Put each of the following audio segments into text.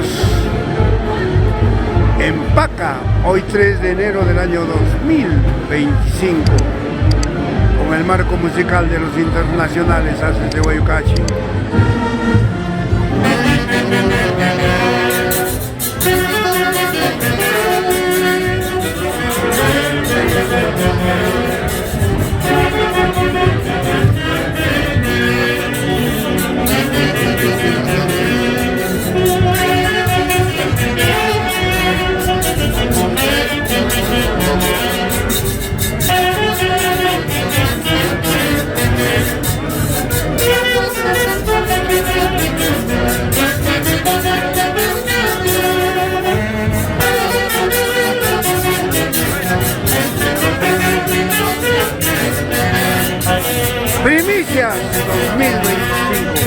Estamos en Paca, hoy 3 de enero del año 2025, con el marco musical de los internacionales Haces de Guayucachi. Primicias 2025.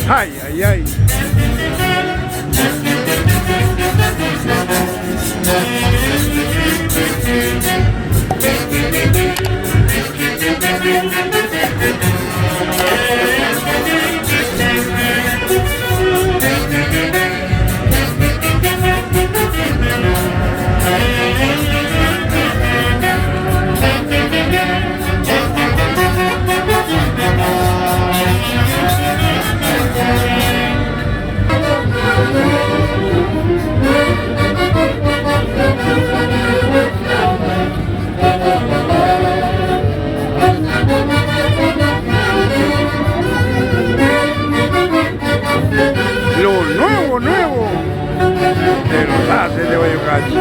Ay, ay, ay. Lo nuevo de los Haces de Guayucachi.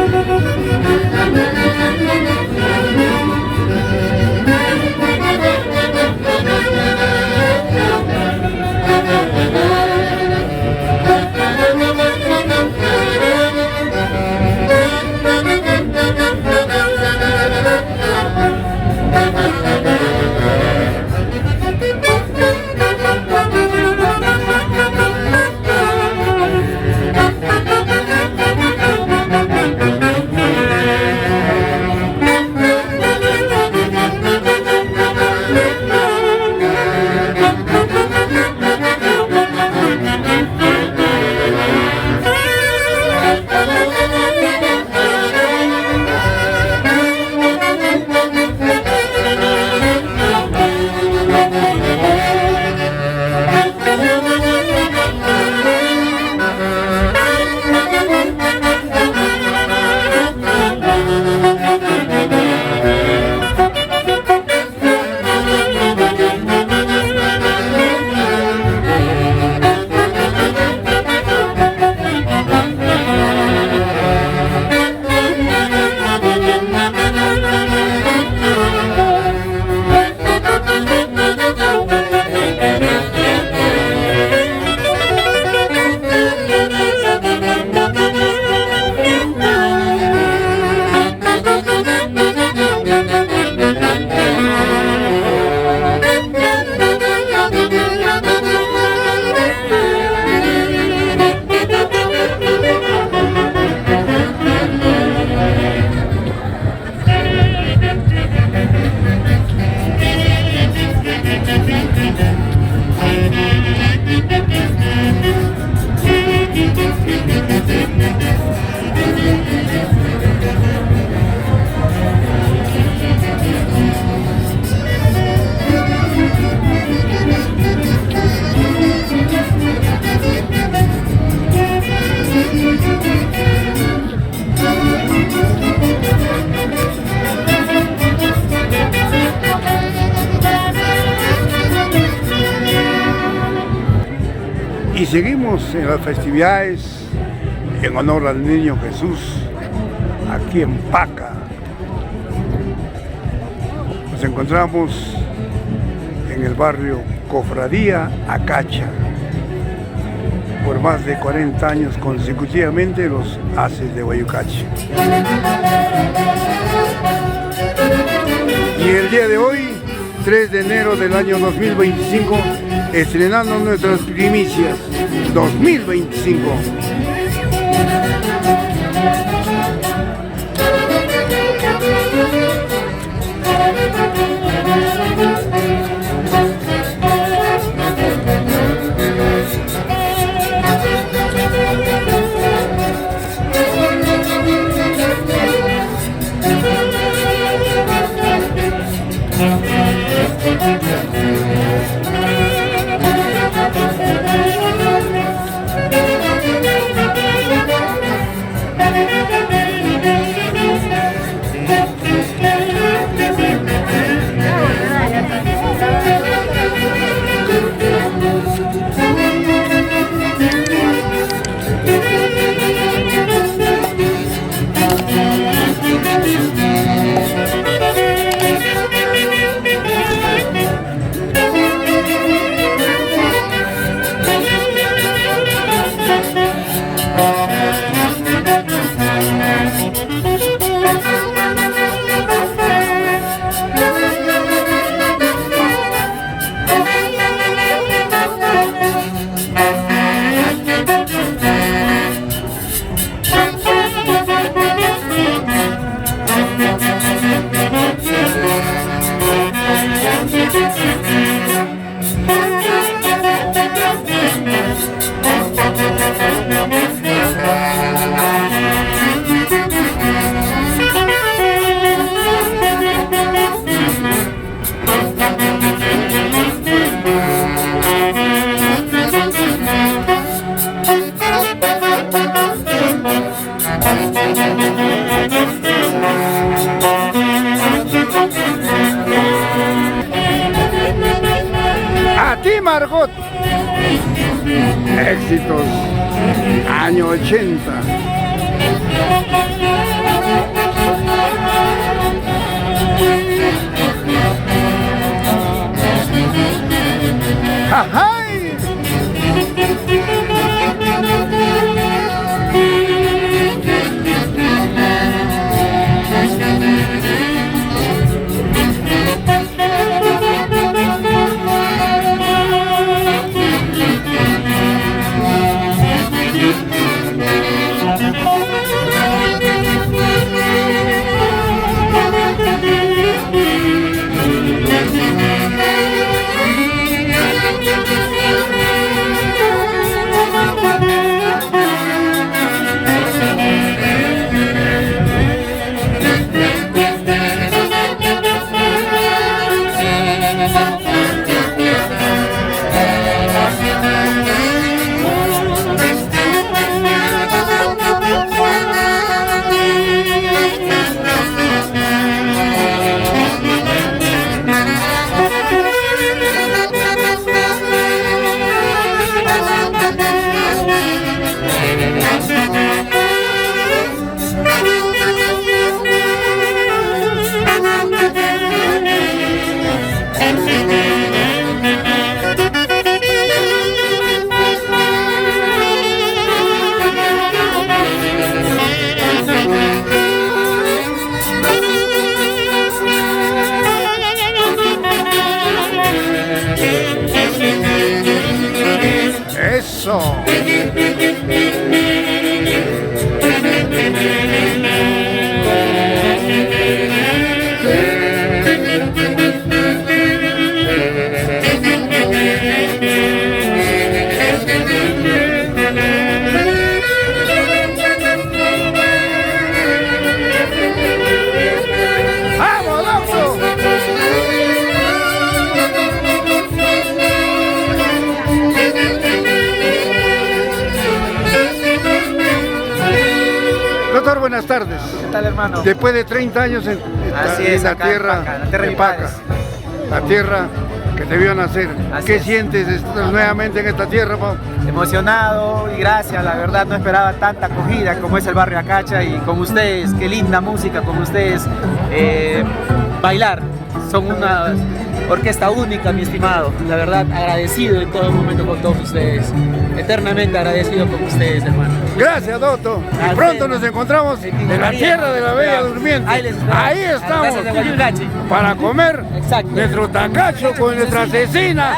Y seguimos en las festividades en honor al Niño Jesús, aquí en Paca. Nos encontramos en el barrio Cofradía Acacha. Por más de 40 años consecutivamente los haces de Guayucachi. Y el día de hoy, 3 de enero del año 2025, estrenando nuestras primicias 2025. Margot. Éxitos año 80. ¡Ajay! Eso. Doctor, buenas tardes. ¿Qué tal, hermano? Después de 30 años en la tierra de Paca, la tierra que te vio nacer. Así ¿Qué es. sientes nuevamente en esta tierra, Pau? Emocionado y gracias, la verdad no esperaba tanta acogida como es el barrio Acacha y con ustedes, qué linda música con ustedes, bailar, son una orquesta única, mi estimado, la verdad agradecido en todo momento con todos ustedes, eternamente agradecido con ustedes, hermano. Gracias, Doto. Y pronto nos encontramos en la tierra de la Bella Durmiente. Ahí les esperamos. Ahí estamos. Gracias de Guayucachi. Para comer Exacto. nuestro tacacho con nuestra cecina.